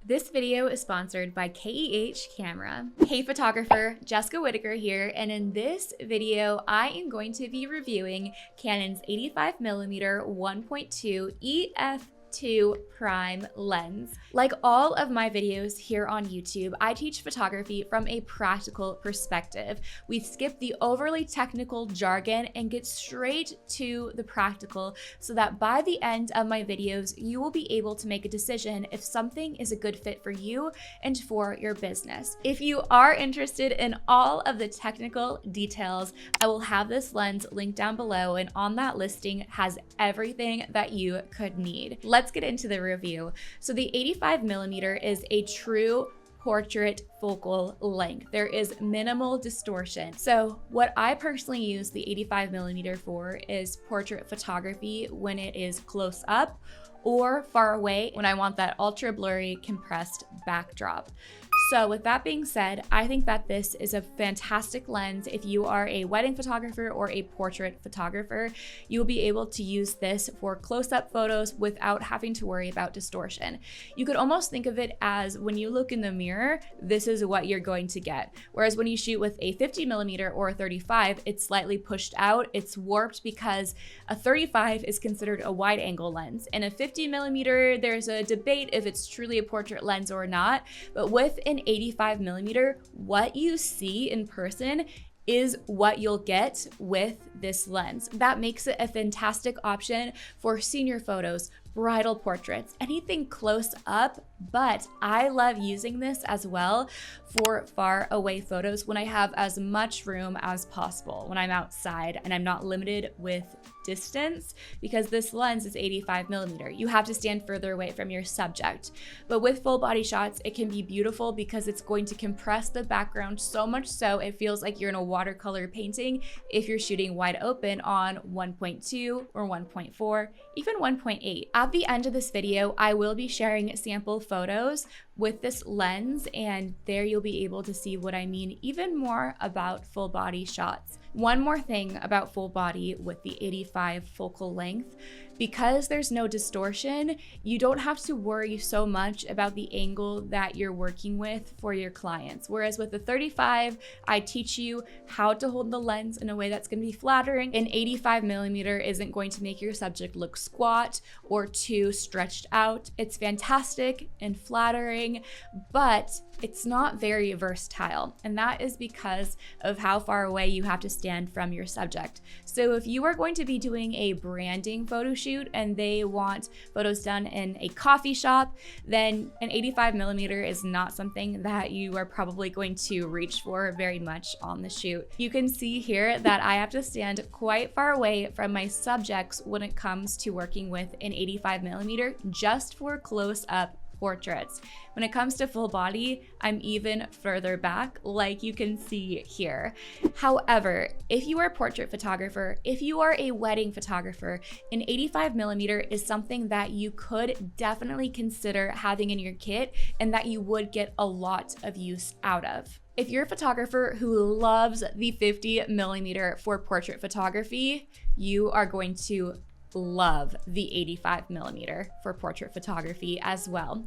This video is sponsored by KEH Camera. Hey photographer, Jessica Whitaker here, and in this video, I am going to be reviewing Canon's 85mm 1.2 EF2 prime lens. Like all of my videos here on YouTube, I teach photography from a practical perspective. We skip the overly technical jargon and get straight to the practical so that by the end of my videos, you will be able to make a decision if something is a good fit for you and for your business. If you are interested in all of the technical details, I will have this lens linked down below, and on that listing has everything that you could need. Let's get into the review. So the 85mm is a true portrait focal length. There is minimal distortion. So what I personally use the 85mm for is portrait photography when it is close up or far away when I want that ultra blurry compressed backdrop. So with that being said, I think that this is a fantastic lens. If you are a wedding photographer or a portrait photographer, you will be able to use this for close-up photos without having to worry about distortion. You could almost think of it as when you look in the mirror, this is what you're going to get. Whereas when you shoot with a 50mm or a 35, it's slightly pushed out, it's warped because a 35 is considered a wide angle lens. And a 50mm, there's a debate if it's truly a portrait lens or not, but with an 85mm, what you see in person is what you'll get with this lens. That makes it a fantastic option for senior photos, bridal portraits, anything close up, but I love using this as well for far away photos when I have as much room as possible, when I'm outside and I'm not limited with distance, because this lens is 85mm. You have to stand further away from your subject. But with full body shots, it can be beautiful because it's going to compress the background so much so it feels like you're in a watercolor painting if you're shooting wide open on 1.2 or 1.4, even 1.8. At the end of this video, I will be sharing sample photos with this lens, and there you'll be able to see what I mean even more about full body shots. One more thing about full body with the 85 focal length, because there's no distortion, you don't have to worry so much about the angle that you're working with for your clients. Whereas with the 35, I teach you how to hold the lens in a way that's going to be flattering. An 85mm isn't going to make your subject look squat or too stretched out. It's fantastic and flattering, but it's not very versatile, and that is because of how far away you have to stand from your subject. So if you are going to be doing a branding photo shoot and they want photos done in a coffee shop, then an 85mm is not something that you are probably going to reach for very much on the shoot. You can see here that I have to stand quite far away from my subjects when it comes to working with an 85mm just for close-up portraits. When it comes to full body, I'm even further back, like you can see here. However, if you are a portrait photographer, if you are a wedding photographer, an 85mm is something that you could definitely consider having in your kit and that you would get a lot of use out of. If you're a photographer who loves the 50mm for portrait photography, you are going to love the 85mm for portrait photography as well.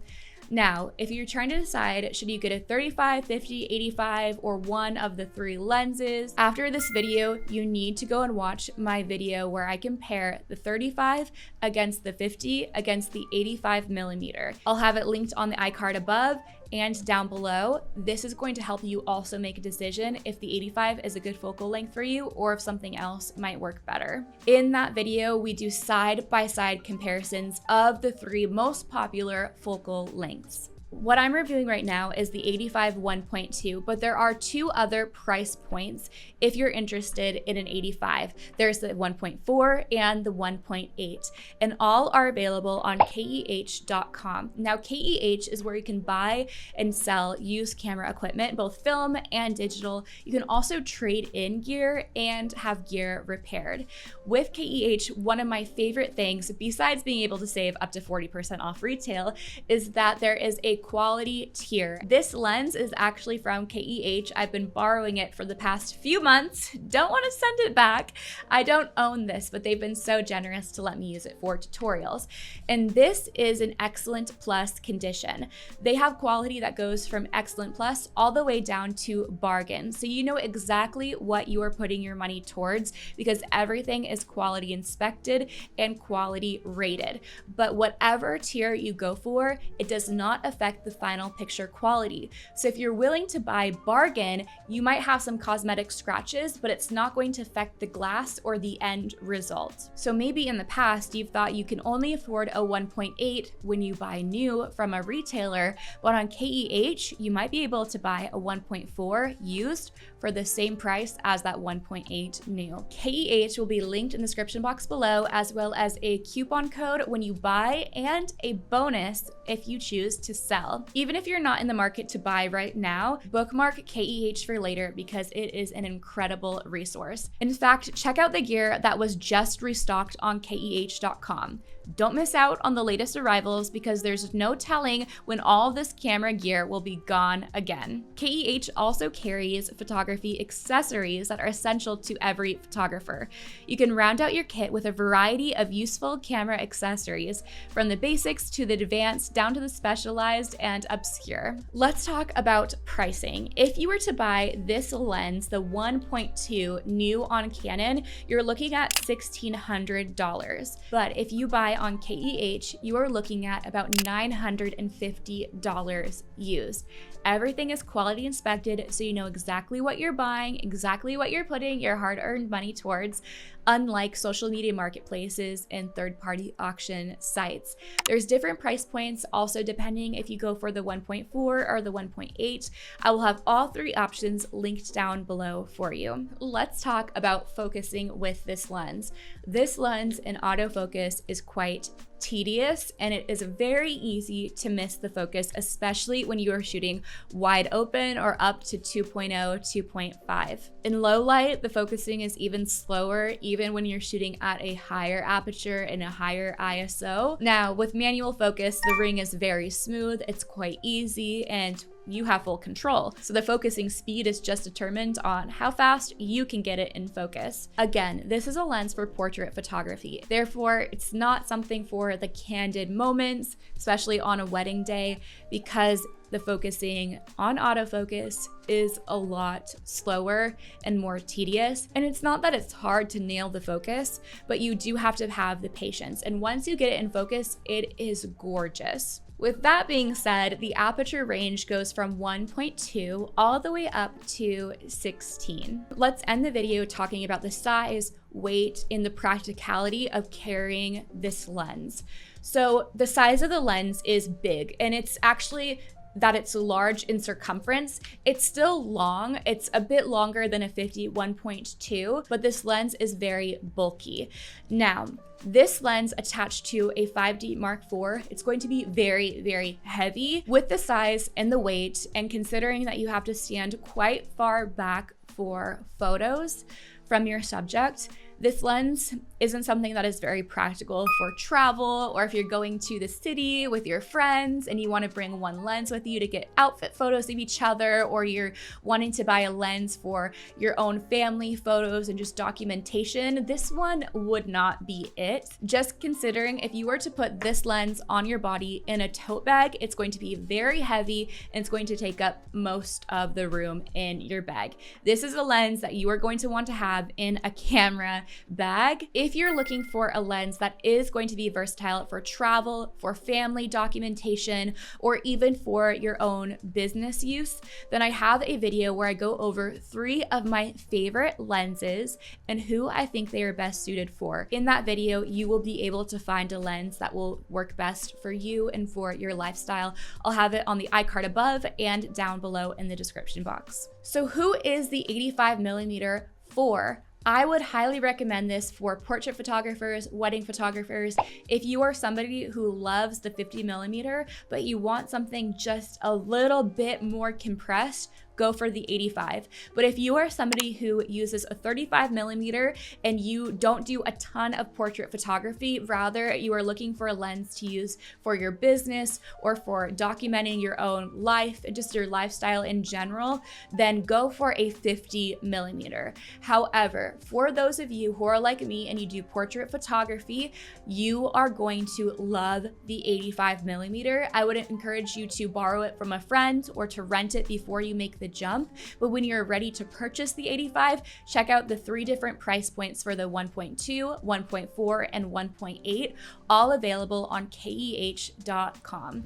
Now, if you're trying to decide, should you get a 35, 50, 85, or one of the three lenses, after this video, you need to go and watch my video where I compare the 35 against the 50 against the 85mm. I'll have it linked on the iCard above and down below. This is going to help you also make a decision if the 85 is a good focal length for you or if something else might work better. In that video, we do side-by-side comparisons of the three most popular focal lengths. What I'm reviewing right now is the 85 1.2, but there are two other price points if you're interested in an 85. There's the 1.4 and the 1.8, and all are available on KEH.com. Now, KEH is where you can buy and sell used camera equipment, both film and digital. You can also trade in gear and have gear repaired. With KEH, one of my favorite things, besides being able to save up to 40% off retail, is that there is a a quality tier. This lens is actually from KEH. I've been borrowing it for the past few months. Don't want to send it back. I don't own this, but they've been so generous to let me use it for tutorials. And this is an excellent plus condition. They have quality that goes from excellent plus all the way down to bargain. So you know exactly what you are putting your money towards because everything is quality inspected and quality rated. But whatever tier you go for, it does not affect the final picture quality. So if you're willing to buy bargain, you might have some cosmetic scratches, but it's not going to affect the glass or the end result. So maybe in the past, you've thought you can only afford a 1.8 when you buy new from a retailer, but on KEH, you might be able to buy a 1.4 used for the same price as that 1.8 new. KEH will be linked in the description box below, as well as a coupon code when you buy and a bonus if you choose to sell. Even if you're not in the market to buy right now, bookmark KEH for later because it is an incredible resource. In fact, check out the gear that was just restocked on KEH.com. Don't miss out on the latest arrivals because there's no telling when all of this camera gear will be gone again. KEH also carries photography accessories that are essential to every photographer. You can round out your kit with a variety of useful camera accessories, from the basics to the advanced down to the specialized and obscure. Let's talk about pricing. If you were to buy this lens, the 1.2 new on Canon, you're looking at $1,600. But if you buy on KEH, you are looking at about $950 used. Everything is quality inspected, so you know exactly what you're buying, exactly what you're putting your hard-earned money towards, unlike social media marketplaces and third-party auction sites. There's different price points also depending if you go for the 1.4 or the 1.8. I will have all three options linked down below for you. Let's talk about focusing with this lens. This lens in autofocus is quite tedious and it is very easy to miss the focus, especially when you are shooting wide open or up to 2.0, 2.5. In low light, the focusing is even slower, even when you're shooting at a higher aperture and a higher ISO. Now, with manual focus, the ring is very smooth, it's quite easy, and you have full control. So the focusing speed is just determined on how fast you can get it in focus. Again, this is a lens for portrait photography. Therefore, it's not something for the candid moments, especially on a wedding day, because the focusing on autofocus is a lot slower and more tedious. And it's not that it's hard to nail the focus, but you do have to have the patience. And once you get it in focus, it is gorgeous. With that being said, the aperture range goes from 1.2 all the way up to 16. Let's end the video talking about the size, weight, and the practicality of carrying this lens. So the size of the lens is big, and it's actually that it's large in circumference. It's still long. It's a bit longer than a 51.2, but this lens is very bulky. Now, this lens attached to a 5D Mark IV, it's going to be very, very heavy with the size and the weight, and considering that you have to stand quite far back for photos from your subject, this lens isn't something that is very practical for travel, or if you're going to the city with your friends and you want to bring one lens with you to get outfit photos of each other, or you're wanting to buy a lens for your own family photos and just documentation, this one would not be it. Just considering if you were to put this lens on your body in a tote bag, it's going to be very heavy and it's going to take up most of the room in your bag. This is a lens that you are going to want to have in a camera bag. If you're looking for a lens that is going to be versatile for travel, for family documentation, or even for your own business use, then I have a video where I go over 3 of my favorite lenses and who I think they are best suited for. In that video, you will be able to find a lens that will work best for you and for your lifestyle. I'll have it on the iCard above and down below in the description box. So who is the 85mm for? I would highly recommend this for portrait photographers, wedding photographers. If you are somebody who loves the 50mm, but you want something just a little bit more compressed, go for the 85. But if you are somebody who uses a 35mm and you don't do a ton of portrait photography, rather you are looking for a lens to use for your business or for documenting your own life and just your lifestyle in general, then go for a 50mm. However, for those of you who are like me and you do portrait photography, you are going to love the 85mm. I would encourage you to borrow it from a friend or to rent it before you make the jump. But when you're ready to purchase the 85, check out the 3 different price points for the 1.2, 1.4, and 1.8, all available on keh.com.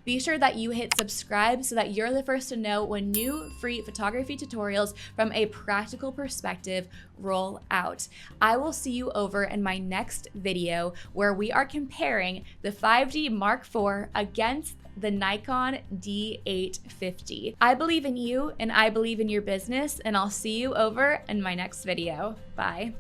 Be sure that you hit subscribe so that you're the first to know when new free photography tutorials from a practical perspective roll out. I will see you over in my next video where we are comparing the 5D Mark IV against the Nikon D850. I believe in you and I believe in your business, and I'll see you over in my next video. Bye.